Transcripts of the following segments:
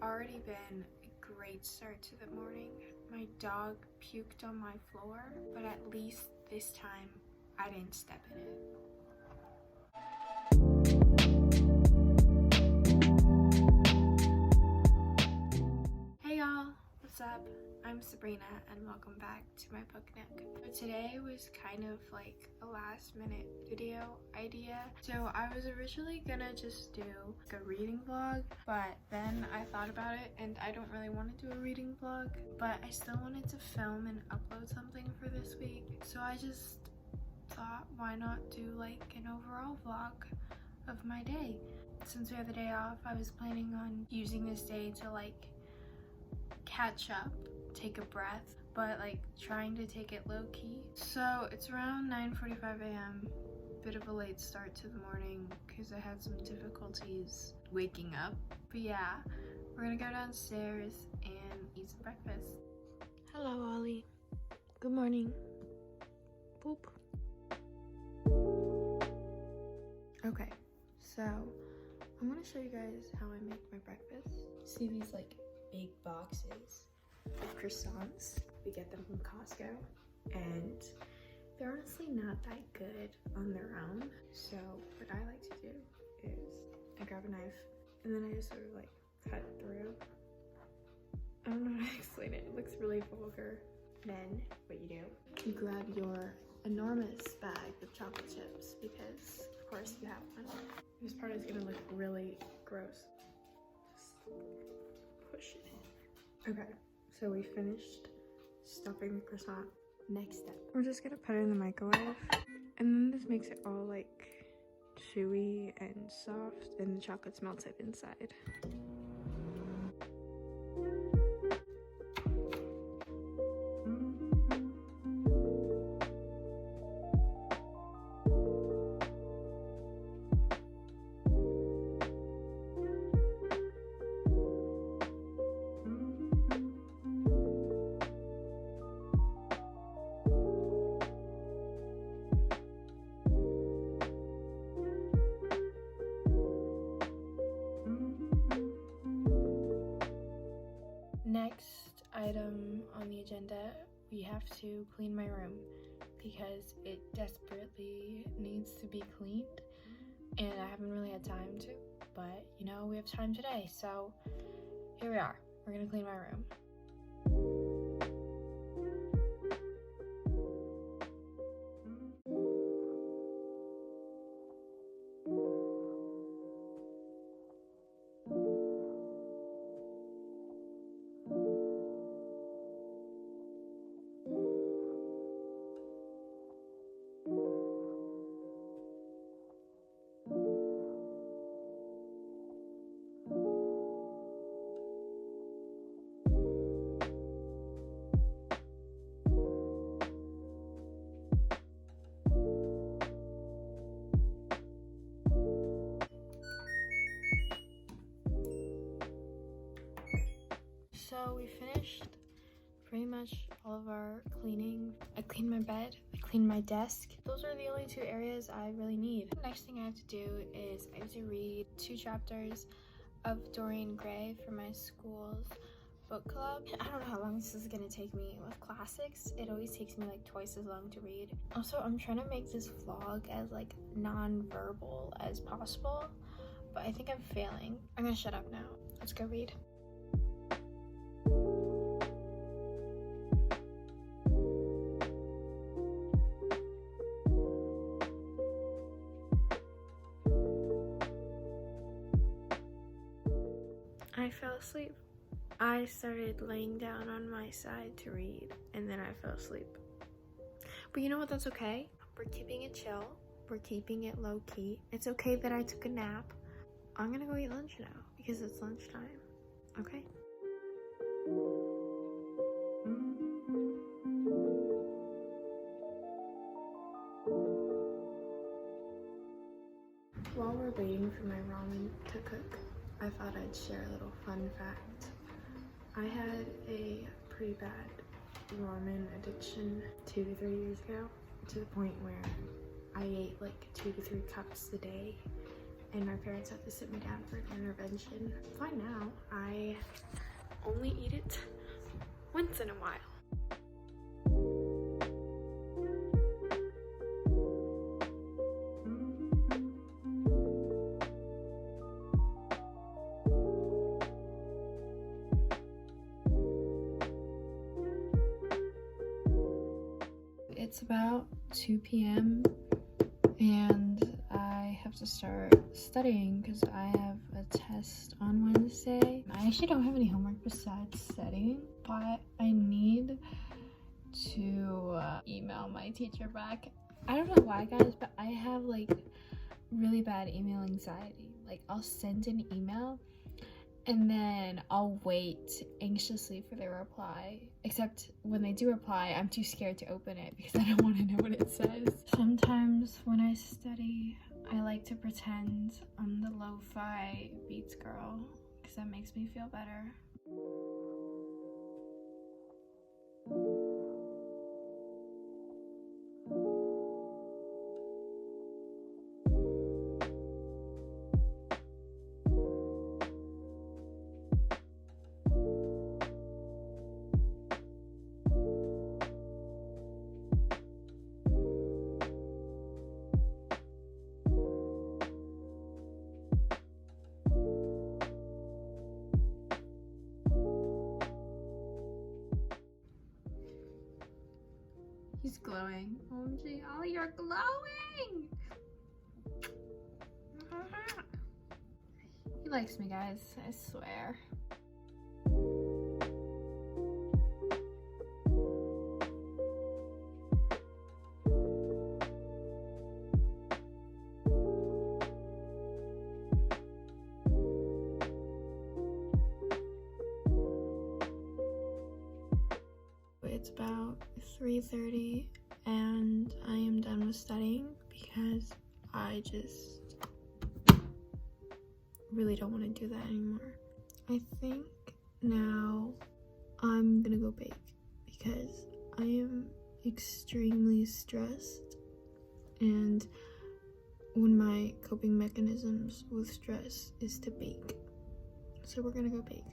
already been a great start to the morning. My dog puked on my floor, but at least this time I didn't step in it. Hey y'all, what's up? I'm Sabrina and welcome back to my book nook. So today was kind of like a last minute video idea. So I was originally gonna just do like a reading vlog, but then I thought about it and I don't really want to do a reading vlog, but I still wanted to film and upload something for this week. So I just thought, why not do like an overall vlog of my day? Since we have the day off, I was planning on using this day to like catch up, take a breath, but like trying to take it low-key. So it's around 9:45 a.m. Bit of a late start to the morning because I had some difficulties waking up. But yeah, we're gonna go downstairs and eat some breakfast. Hello, Ollie. Good morning. Boop. Okay, so I'm gonna show you guys how I make my breakfast. See these like big boxes of croissants. We get them from Costco and they're honestly not that good on their own. So what I like to do is I grab a knife and then I just sort of like cut through. I don't know how to explain it. It looks really vulgar. Then what you do, you grab your enormous bag of chocolate chips because of course you have one. This part is gonna look really gross. Just push it in. Okay, so we finished stuffing the croissant. Next step, we're just gonna put it in the microwave, and then this makes it all like chewy and soft, and the chocolate's melted inside. Next item on the agenda, we have to clean my room because it desperately needs to be cleaned and I haven't really had time to, but you know, we have time today, so here we are. We're gonna clean my room. So we finished pretty much all of our cleaning. I cleaned my bed, I cleaned my desk. Those are the only two areas I really need. The next thing I have to do is I have to read 2 chapters of Dorian Gray for my school's book club. I don't know how long this is gonna take me. With classics, it always takes me like twice as long to read. Also, I'm trying to make this vlog as like non-verbal as possible, but I think I'm failing. I'm gonna shut up now. Let's go read. I fell asleep. I started laying down on my side to read and then I fell asleep. But you know what, that's okay. We're keeping it chill. We're keeping it low key. It's okay that I took a nap. I'm gonna go eat lunch now because it's lunchtime, okay? While we're waiting for my ramen to cook, I thought I'd share a little fun fact. I had a pretty bad ramen addiction 2 to 3 years ago, to the point where I ate like 2 to 3 cups a day, and my parents had to sit me down for an intervention. I'm fine now. I only eat it once in a while. It's about 2 p.m. and I have to start studying because I have a test on Wednesday. I actually don't have any homework besides studying, but I need to email my teacher back. I don't know why, guys, but I have like really bad email anxiety. Like, I'll send an email and then I'll wait anxiously for their reply. Except when they do reply, I'm too scared to open it because I don't want to know what it says. Sometimes when I study, I like to pretend I'm the lo-fi beats girl because that makes me feel better. He's glowing. OMG, Ollie, you're glowing! He likes me, guys, I swear. It's about 3:30 and I am done with studying because I just really don't want to do that anymore. I think now I'm gonna go bake because I am extremely stressed, and one of my coping mechanisms with stress is to bake. So we're gonna go bake.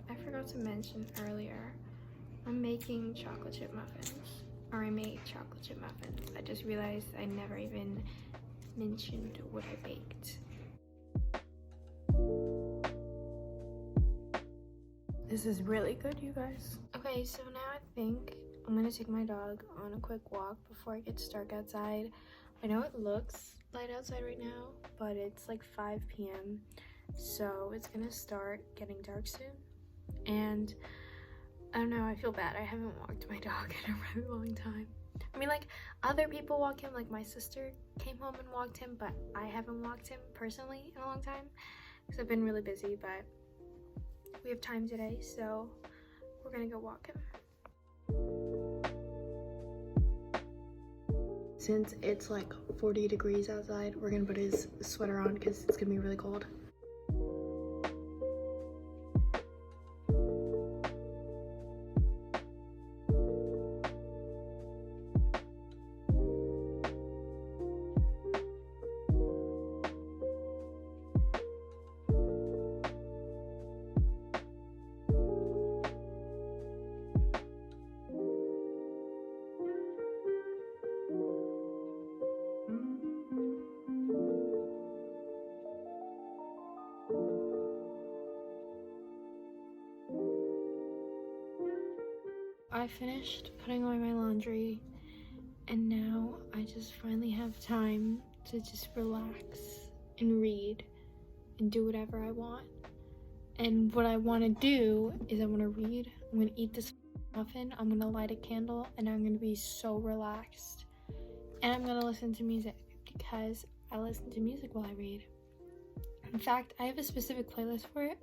I forgot to mention earlier, I'm making chocolate chip muffins, or I made chocolate chip muffins. I just realized I never even mentioned what I baked. This is really good, you guys. Okay, so now I think I'm gonna take my dog on a quick walk before it gets dark outside. I know it looks light outside right now, but it's like 5 p.m. so it's gonna start getting dark soon. And I don't know, I feel bad. I haven't walked my dog in a really long time. I mean, like, other people walk him, like my sister came home and walked him, but I haven't walked him personally in a long time because I've been really busy, but we have time today, so we're gonna go walk him. Since it's like 40 degrees outside, we're gonna put his sweater on because it's gonna be really cold. I finished putting away my laundry, and now I just finally have time to just relax and read and do whatever I want. And what I want to do is I want to read, I'm going to eat this muffin, I'm going to light a candle, and I'm going to be so relaxed. And I'm going to listen to music because I listen to music while I read. In fact, I have a specific playlist for it,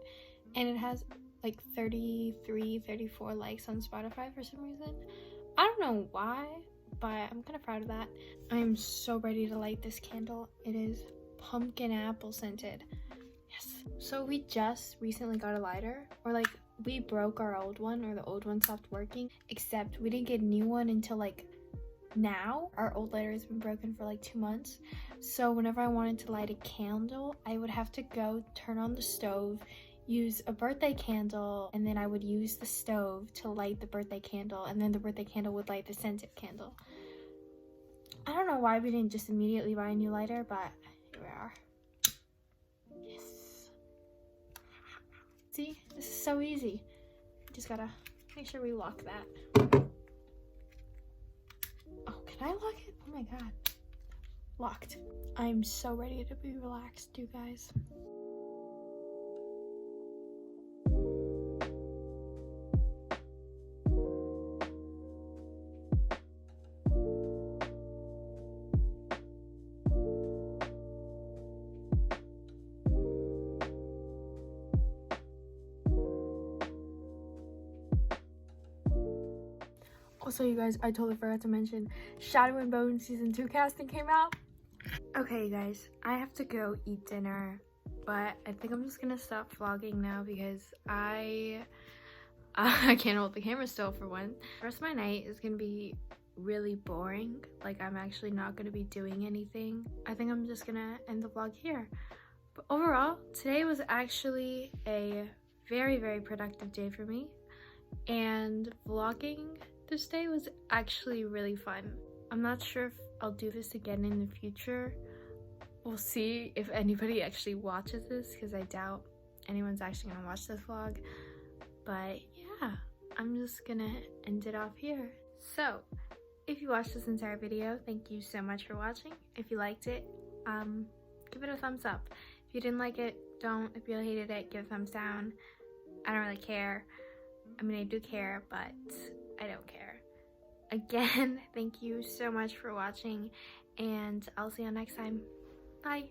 and it has like 34 likes on Spotify for some reason. I don't know why, but I'm kind of proud of that. I'm so ready to light this candle. It is pumpkin apple scented. Yes. So we just recently got a lighter, or like we broke our old one, or the old one stopped working, except we didn't get a new one until like now. Our old lighter has been broken for like 2 months. So whenever I wanted to light a candle, I would have to go turn on the stove, use a birthday candle, and then I would use the stove to light the birthday candle, and then the birthday candle would light the scented candle. I don't know why we didn't just immediately buy a new lighter, but here we are. Yes. See, this is so easy. Just gotta make sure we lock that. Oh, can I lock it? Oh my god. Locked. I'm so ready to be relaxed, you guys. Also, you guys, I totally forgot to mention Shadow and Bone season 2 casting came out. Okay, you guys, I have to go eat dinner, but I think I'm just gonna stop vlogging now because I can't hold the camera still for one. The rest of my night is gonna be really boring. Like, I'm actually not gonna be doing anything. I think I'm just gonna end the vlog here. But overall, today was actually a very, very productive day for me, and vlogging this day was actually really fun. I'm not sure if I'll do this again in the future. We'll see if anybody actually watches this, because I doubt anyone's actually gonna watch this vlog. But yeah, I'm just gonna end it off here. So if you watched this entire video, thank you so much for watching. If you liked it, give it a thumbs up. If you didn't like it, don't. If you hated it, give a thumbs down. I don't really care. I mean, I do care, but I don't care. Again, thank you so much for watching, and I'll see you next time. Bye.